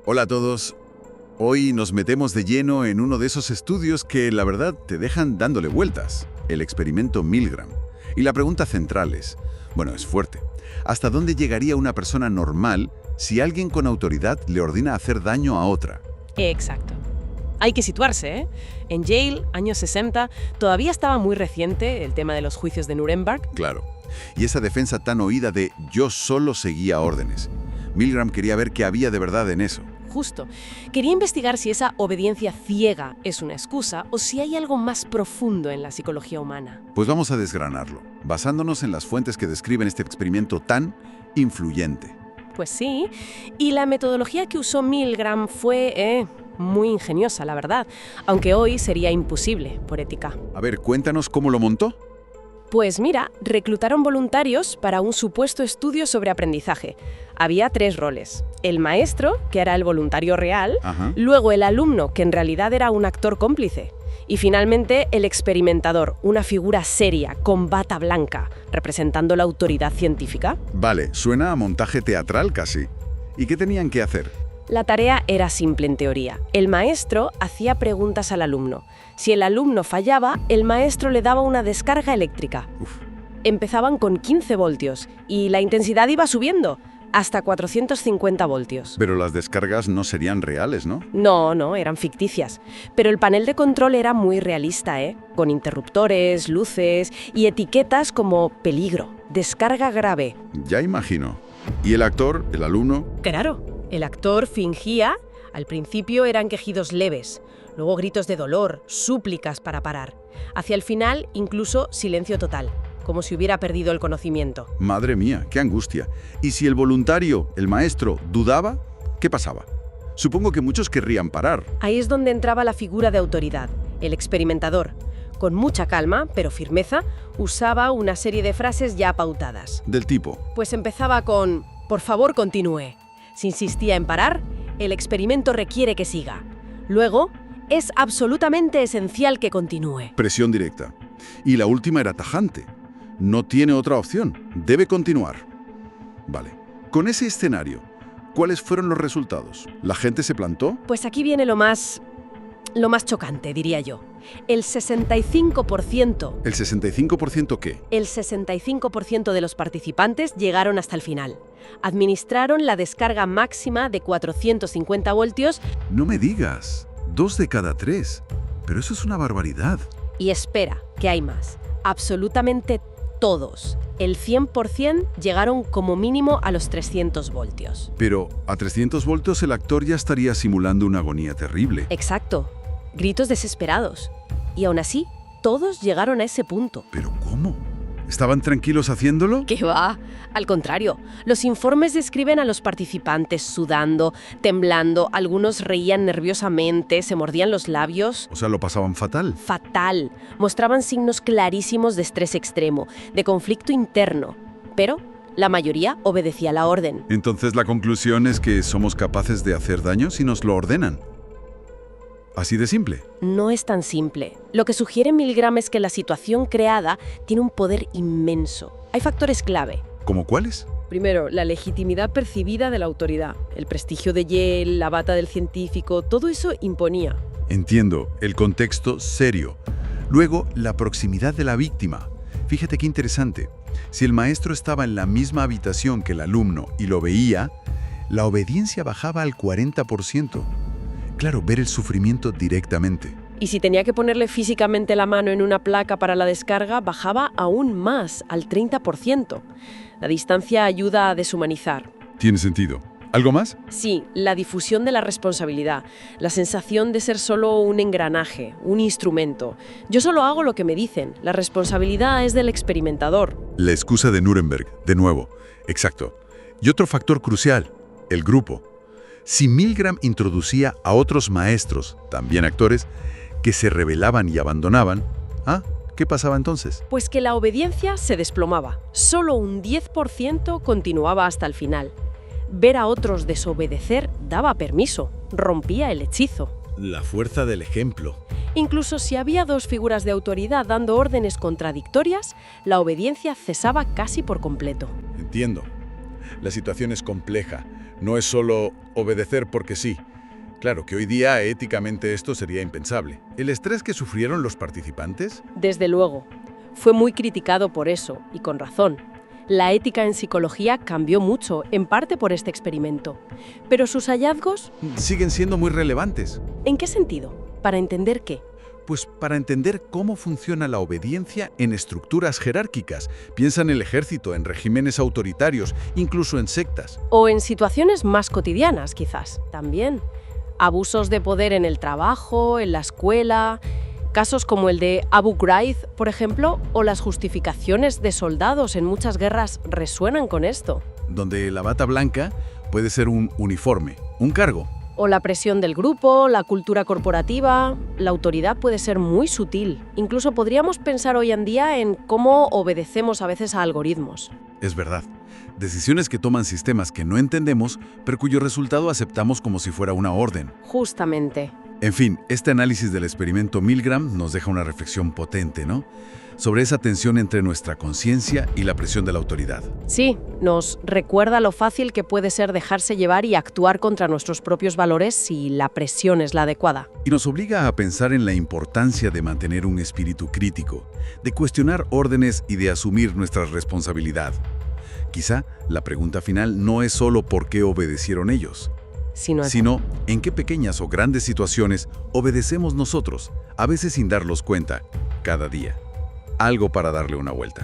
Hola a todos. Hoy nos metemos de lleno en uno de esos estudios que, la verdad, te dejan dándole vueltas. El experimento Milgram. Y la pregunta central es, bueno, es fuerte. ¿Hasta dónde llegaría una persona normal si alguien con autoridad le ordena hacer daño a otra? Exacto. Hay que situarse, ¿eh? En Yale, años 60, todavía estaba muy reciente el tema de los juicios de Nuremberg. Claro. Y esa defensa tan oída de yo solo seguía órdenes. Milgram quería ver qué había de verdad en eso. Justo. Quería investigar si esa obediencia ciega es una excusa o si hay algo más profundo en la psicología humana. Pues vamos a desgranarlo, basándonos en las fuentes que describen este experimento tan influyente. Pues sí, y la metodología que usó Milgram fue muy ingeniosa, la verdad, aunque hoy sería imposible por ética. A ver, cuéntanos cómo lo montó. Pues mira, reclutaron voluntarios para un supuesto estudio sobre aprendizaje. Había 3 roles. El maestro, que era el voluntario real, luego el alumno, que en realidad era un actor cómplice, y finalmente el experimentador, una figura seria, con bata blanca, representando la autoridad científica. Vale, suena a montaje teatral casi. ¿Y qué tenían que hacer? La tarea era simple en teoría. El maestro hacía preguntas al alumno. Si el alumno fallaba, el maestro le daba una descarga eléctrica. Empezaban con 15 voltios y la intensidad iba subiendo hasta 450 voltios. Pero las descargas no serían reales, ¿no? No, eran ficticias. Pero el panel de control era muy realista, con interruptores, luces y etiquetas como peligro, descarga grave. Ya imagino. ¿Y el actor, el alumno? Claro, el actor fingía. Al principio eran quejidos leves, luego gritos de dolor, súplicas para parar. Hacia el final, incluso silencio total, como si hubiera perdido el conocimiento. Madre mía, qué angustia. ¿Y si el voluntario, el maestro, dudaba? ¿Qué pasaba? Supongo que muchos querrían parar. Ahí es donde entraba la figura de autoridad, el experimentador. Con mucha calma, pero firmeza, usaba una serie de frases ya pautadas. ¿Del tipo? Pues empezaba con, por favor, continúe. Si insistía en parar, el experimento requiere que siga. Luego, es absolutamente esencial que continúe. Presión directa. Y la última era tajante. No tiene otra opción. Debe continuar. Vale. Con ese escenario, ¿cuáles fueron los resultados? ¿La gente se plantó? Pues aquí viene lo más chocante, diría yo. El 65%. ¿El 65% qué? El 65% de los participantes llegaron hasta el final. Administraron la descarga máxima de 450 voltios. No me digas. 2 de cada 3. Pero eso es una barbaridad. Y espera, que hay más. Absolutamente todos. El 100% llegaron como mínimo a los 300 voltios. Pero a 300 voltios el actor ya estaría simulando una agonía terrible. Exacto. Gritos desesperados. Y aún así, todos llegaron a ese punto. ¿Pero cómo? ¿Estaban tranquilos haciéndolo? ¿Qué va? Al contrario, los informes describen a los participantes sudando, temblando, algunos reían nerviosamente, se mordían los labios. O sea, lo pasaban fatal. Fatal. Mostraban signos clarísimos de estrés extremo, de conflicto interno. Pero la mayoría obedecía la orden. Entonces la conclusión es que somos capaces de hacer daño si nos lo ordenan. ¿Así de simple? No es tan simple. Lo que sugiere Milgram es que la situación creada tiene un poder inmenso. Hay factores clave. ¿Cómo cuáles? Primero, la legitimidad percibida de la autoridad. El prestigio de Yale, la bata del científico, todo eso imponía. Entiendo, el contexto serio. Luego, la proximidad de la víctima. Fíjate qué interesante. Si el maestro estaba en la misma habitación que el alumno y lo veía, la obediencia bajaba al 40%. Claro, ver el sufrimiento directamente. Y si tenía que ponerle físicamente la mano en una placa para la descarga, bajaba aún más, al 30%. La distancia ayuda a deshumanizar. Tiene sentido. ¿Algo más? Sí, la difusión de la responsabilidad, la sensación de ser solo un engranaje, un instrumento. Yo solo hago lo que me dicen, la responsabilidad es del experimentador. La excusa de Nuremberg, de nuevo. Exacto. Y otro factor crucial, el grupo. Si Milgram introducía a otros maestros, también actores, que se rebelaban y abandonaban, ¿qué pasaba entonces? Pues que la obediencia se desplomaba. Solo un 10% continuaba hasta el final. Ver a otros desobedecer daba permiso, rompía el hechizo. La fuerza del ejemplo. Incluso si había 2 figuras de autoridad dando órdenes contradictorias, la obediencia cesaba casi por completo. Entiendo. La situación es compleja. No es solo obedecer porque sí. Claro que hoy día éticamente esto sería impensable. ¿El estrés que sufrieron los participantes? Desde luego. Fue muy criticado por eso, y con razón. La ética en psicología cambió mucho, en parte por este experimento. Pero sus hallazgos... Siguen siendo muy relevantes. ¿En qué sentido? ¿Para entender qué? Pues para entender cómo funciona la obediencia en estructuras jerárquicas. Piensa en el ejército, en regímenes autoritarios, incluso en sectas. O en situaciones más cotidianas, quizás, también. Abusos de poder en el trabajo, en la escuela, casos como el de Abu Ghraib, por ejemplo, o las justificaciones de soldados en muchas guerras resuenan con esto. Donde la bata blanca puede ser un uniforme, un cargo. O la presión del grupo, la cultura corporativa, la autoridad puede ser muy sutil. Incluso podríamos pensar hoy en día en cómo obedecemos a veces a algoritmos. Es verdad. Decisiones que toman sistemas que no entendemos, pero cuyo resultado aceptamos como si fuera una orden. Justamente. En fin, este análisis del experimento Milgram nos deja una reflexión potente, ¿no? Sobre esa tensión entre nuestra conciencia y la presión de la autoridad. Sí, nos recuerda lo fácil que puede ser dejarse llevar y actuar contra nuestros propios valores si la presión es la adecuada. Y nos obliga a pensar en la importancia de mantener un espíritu crítico, de cuestionar órdenes y de asumir nuestra responsabilidad. Quizá la pregunta final no es solo por qué obedecieron ellos, sino en qué pequeñas o grandes situaciones obedecemos nosotros, a veces sin darnos cuenta, cada día. Algo para darle una vuelta.